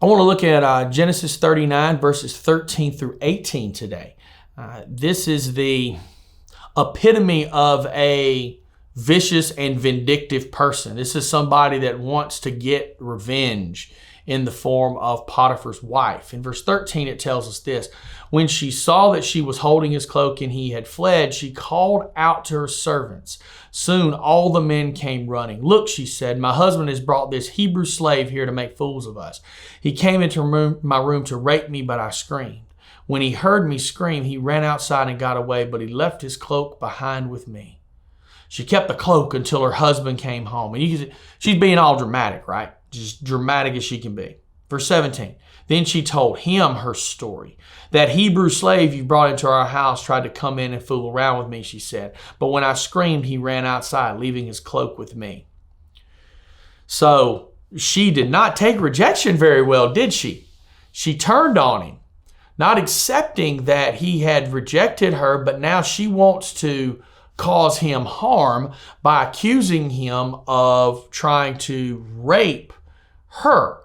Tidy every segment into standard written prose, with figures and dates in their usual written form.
I want to look at Genesis 39 verses 13 through 18 today. This is the epitome of a vicious and vindictive person. This is somebody that wants to get revenge in the form of Potiphar's wife. In verse 13, it tells us this: when she saw that she was holding his cloak and he had fled, she called out to her servants. Soon all the men came running. "Look," she said, "my husband has brought this Hebrew slave here to make fools of us. He came into my room to rape me, but I screamed. When he heard me scream, he ran outside and got away, but he left his cloak behind with me." She kept the cloak until her husband came home. And you can see, she's being all dramatic, right? Just dramatic as she can be. Verse 17, then she told him her story. "That Hebrew slave you brought into our house tried to come in and fool around with me," she said. "But when I screamed, he ran outside, leaving his cloak with me." So she did not take rejection very well, did she? She turned on him, not accepting that he had rejected her, but now she wants to cause him harm by accusing him of trying to rape her.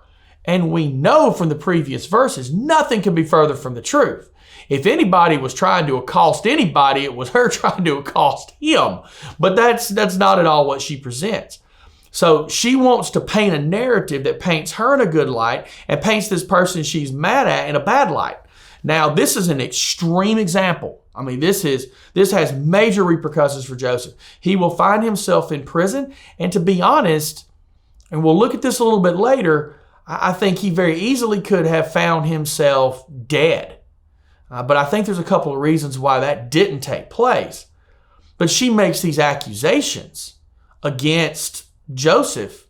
And we know from the previous verses, nothing could be further from the truth. If anybody was trying to accost anybody, it was her trying to accost him. But that's not at all what she presents. So she wants to paint a narrative that paints her in a good light and paints this person she's mad at in a bad light. Now, this is an extreme example. I mean, this has major repercussions for Joseph. He will find himself in prison, and to be honest, and we'll look at this a little bit later, I think he very easily could have found himself dead. But I think there's a couple of reasons why that didn't take place. But she makes these accusations against Joseph,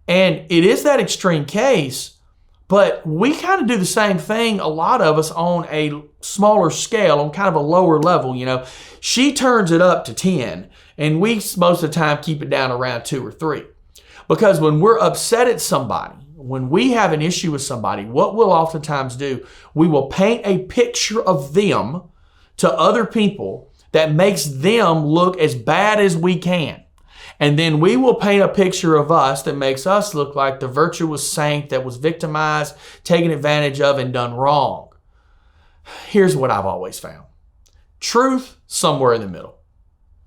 and it is that extreme case. But we kind of do the same thing, a lot of us, on a smaller scale, on kind of a lower level. You know, she turns it up to 10, and we most of the time keep it down around 2 or 3. Because when we're upset at somebody, when we have an issue with somebody, what we'll oftentimes do, we will paint a picture of them to other people that makes them look as bad as we can. And then we will paint a picture of us that makes us look like the virtuous saint that was victimized, taken advantage of, and done wrong. Here's what I've always found. Truth somewhere in the middle.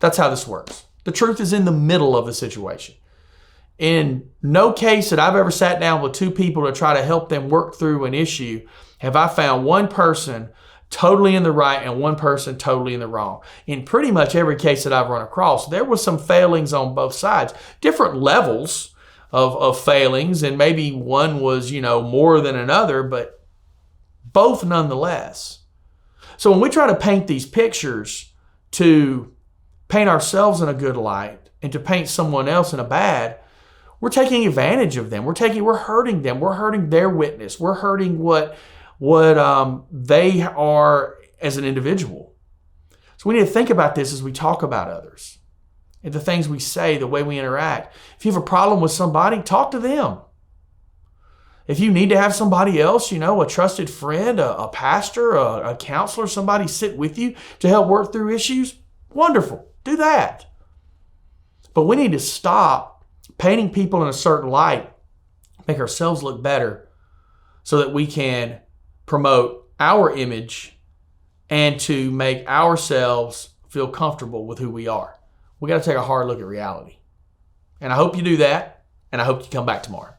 That's how this works. The truth is in the middle of the situation. In no case that I've ever sat down with 2 people to try to help them work through an issue have I found one person totally in the right and one person totally in the wrong. In pretty much every case that I've run across, there was some failings on both sides, different levels of failings, and maybe one was, more than another, but both nonetheless. So when we try to paint these pictures to paint ourselves in a good light and to paint someone else in a bad, we're taking advantage of them. We're hurting them. We're hurting their witness. We're hurting what they are as an individual. So we need to think about this as we talk about others and the things we say, the way we interact. If you have a problem with somebody, talk to them. If you need to have somebody else, a trusted friend, a pastor, a counselor, somebody sit with you to help work through issues, wonderful. Do that. But we need to stop painting people in a certain light, make ourselves look better so that we can promote our image and to make ourselves feel comfortable with who we are. We got to take a hard look at reality. And I hope you do that, and I hope you come back tomorrow.